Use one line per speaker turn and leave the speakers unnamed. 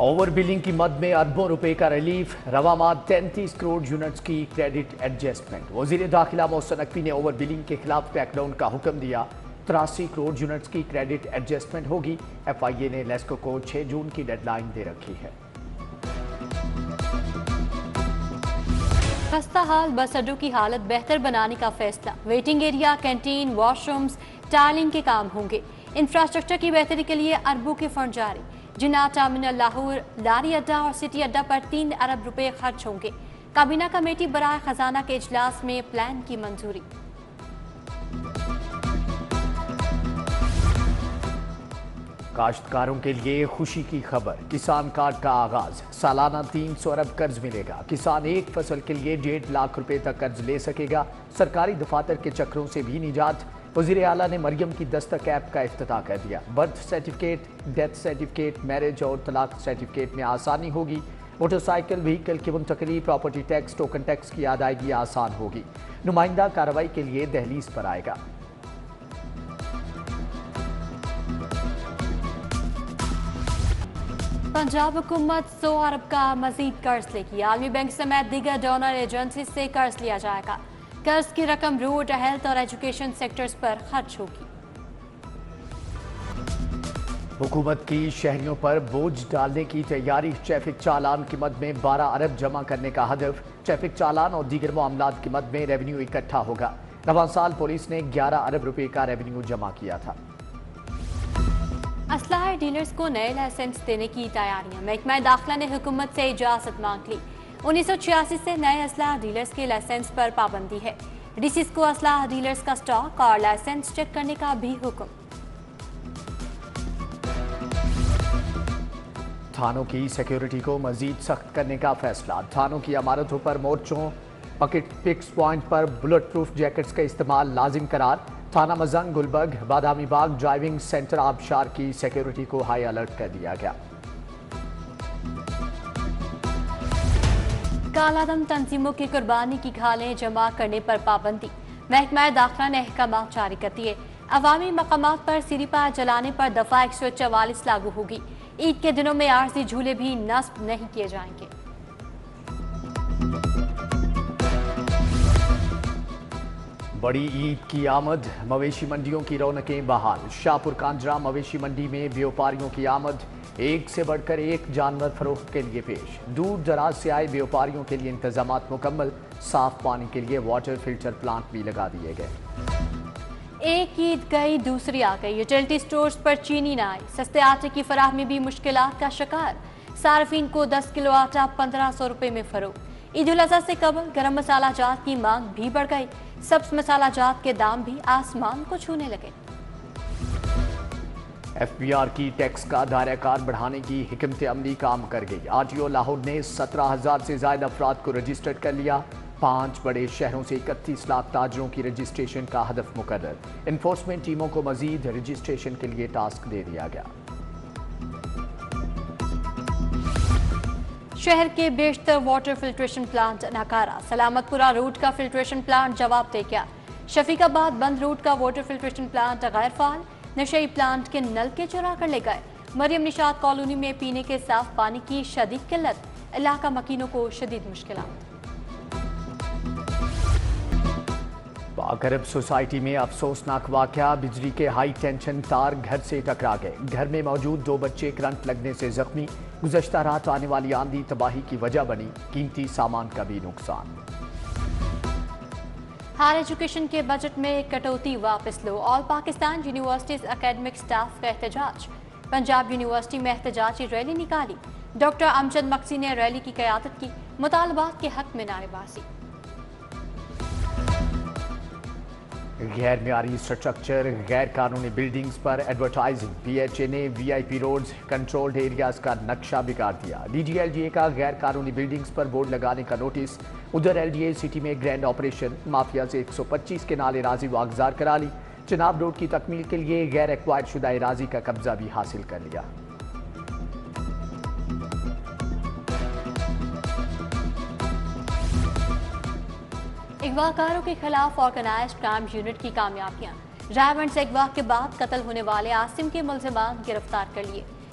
Over billing کی مد میں اربوں روپے کا ریلیف، رواں ماہ 33 کروڑ یونٹس کی کریڈٹ ایڈجسٹمنٹ۔ وزیر داخلہ محسن نقوی نے اوور بلنگ کے خلاف کریک ڈاؤن کا حکم دیا۔ 83 کروڑ یونٹس کی کریڈٹ ایڈجسٹمنٹ ہوگی۔ ایف آئی اے نے لیسکو کو 6 جون کی ڈیڈ لائن دے رکھی ہے۔
خستہ حال بس اڈوں کی حالت بہتر بنانے کا فیصلہ، waiting area, canteen, washrooms, tiling کے کام ہوں گے۔ انفراسٹرکچر کی بہتری کے لیے اربوں کے فنڈ جاری۔ جناح ٹرمینل لاہور، لاری اڈا اور سٹی اڈا پر 3 ارب روپے خرچ ہوں گے۔ کابینہ کمیٹی برائے خزانہ کے اجلاس میں پلان کی منظوری۔
کاشتکاروں کے لیے خوشی کی خبر، کسان کارڈ کا آغاز، سالانہ 300 ارب قرض ملے گا۔ کسان ایک فصل کے لیے 1.5 لاکھ روپے تک قرض لے سکے گا۔ سرکاری دفاتر کے چکروں سے بھی نجات۔ وزیر اعلیٰ نے مریم کی دستک ایپ کا افتتاح کر دیا۔ Birth certificate, death certificate, marriage اور طلاق سرٹیفکیٹ میں آسانی ہوگی۔ موٹر سائیکل وہیکل کی منتقلی، پراپرٹی ٹیکس، ٹوکن ٹیکس کی ادائیگی آسان ہوگی۔ نمائندہ کارروائی کے لیے دہلیز پر آئے گا۔
پنجاب حکومت 100 ارب کا مزید قرض لے گی۔ عالمی بینک سمیت دیگر ڈونر ایجنسی سے قرض لیا جائے گا۔ قرض کی رقم روڈ، ہیلتھ اور ایجوکیشن سیکٹرز پر خرچ ہوگی۔
حکومت کی شہریوں پر بوجھ ڈالنے کی تیاری، ٹریفک چالان کی مد میں 12 ارب جمع کرنے کا ہدف۔ ٹریفک چالان اور دیگر معاملات کی مد میں ریونیو اکٹھا ہوگا۔ رواں سال پولیس نے 11 ارب روپے کا ریونیو جمع کیا تھا۔
اسلحہ ڈیلرز کو نئے لائسنس دینے کی تیاریاں، محکمہ داخلہ نے حکومت سے اجازت مانگ لی۔ 1986 سے نئے اسلحہ ڈیلرز کے لائسنس پر پابندی ہے۔ ڈی سیز کو اسلحہ ڈیلرز کا سٹاک اور لائسنس چیک کرنے کا بھی حکم۔
تھانوں کی سیکیورٹی کو مزید سخت کرنے کا فیصلہ، تھانوں کی عمارتوں پر مورچوں، پکس پوائنٹ پر بلٹ پروف جیکٹس کا استعمال لازم قرار۔ تھانہ مزنگ، گلبرگ، بادامی باغ ڈرائیونگ سینٹر آبشار کی سیکیورٹی کو ہائی الرٹ کر دیا گیا۔
کالا دم تنظیموں کی قربانی کی کھالیں جمع کرنے پر پابندی، محکمہ داخلہ نے احکامات جاری کر دیے۔ عوامی مقامات پر سریپا جلانے پر دفعہ 144 لاگو ہوگی۔ عید کے دنوں میں عارضی جھولے بھی نصب نہیں کیے جائیں گے۔
بڑی عید کی آمد، مویشی منڈیوں کی رونقیں بحال۔ شاہپور کانجرا مویشی منڈی میں بیوپاریوں کی آمد، ایک سے بڑھ کر ایک جانور فروخت کے لیے پیش۔ دور دراز سے آئے بیوپاریوں کے لیے انتظامات مکمل، صاف پانی کے لیے واٹر فلٹر پلانٹ بھی لگا دیے گئے۔
ایک عید گئی دوسری آ گئی، یوٹیلٹی سٹورز پر چینی نہ آئی، سستے آٹے کی فراہمی بھی مشکلات کا شکار۔ صارفین کو 10 کلو آٹا 1500 روپے میں فروخت۔ عید الاضحیٰ سے قبل گرم مسالہ جات کی مانگ بھی بڑھ گئی، سبز مسالہ جات کے دام بھی آسمان کو چھونے لگے۔
ایف بی آر کی ٹیکس کا دائرہ کار بڑھانے کی حکمت عملی کام کر گئی۔ آر ٹی او لاہور نے 17,000 سے زائد افراد کو رجسٹر کر لیا۔ 5 بڑے شہروں سے 31 لاکھ تاجروں کی رجسٹریشن کا ہدف مقرر۔ انفورسمنٹ ٹیموں کو مزید رجسٹریشن کے لیے ٹاسک دے دیا گیا۔
شہر کے بیشتر واٹر فلٹریشن پلانٹ ناکارہ، سلامت پورہ روٹ کا فلٹریشن پلانٹ جواب دے گیا۔ شفیق آباد بند روٹ کا واٹر فلٹریشن پلانٹ غیر فعال، نشئی پلانٹ کے نلکے چرا کر لے گئے۔ مریم نشاط کالونی میں پینے کے صاف پانی کی شدید قلت، علاقہ مکینوں کو شدید مشکلات۔
پاک عرب سوسائٹی میں افسوسناک واقعہ، بجلی کے ہائی ٹینشن تار گھر سے ٹکرا گئے۔ گھر میں موجود 2 بچے کرنٹ لگنے سے زخمی۔ گزشتہ رات آنے والی آندھی تباہی کی وجہ بنی، قیمتی سامان کا بھی نقصان۔
ہائر ایجوکیشن کے بجٹ میں کٹوتی واپس لو، آل پاکستان یونیورسٹیز اکیڈمک سٹاف کا احتجاج۔ پنجاب یونیورسٹی میں احتجاجی ریلی نکالی، ڈاکٹر امجد مکسی نے ریلی کی قیادت کی، مطالبات کے حق میں نعرے بازی۔
غیر معیاری اسٹرکچر، غیر قانونی بلڈنگز پر ایڈورٹائزنگ، پی ایچ اے نے V I P roads, controlled areas کا نقشہ بگاڑ دیا۔ D G L D A کا غیر قانونی بلڈنگز پر بورڈ لگانے کا نوٹس۔ ادھر ایل ڈی اے سٹی میں گرینڈ آپریشن، مافیا سے 125 کنال اراضی واگزار کرا لی۔ چناب روڈ کی تکمیل کے لیے غیر ایکوائر شدہ اراضی کا قبضہ بھی حاصل کر لیا۔
اغوا کاروں کے خلاف آرگنائزڈ کرائم یونٹ کی کامیابیاں، رائے ونڈ سے اغوا کے بعد قتل ہونے والے عاصم کے ملزمان گرفتار کر لیے۔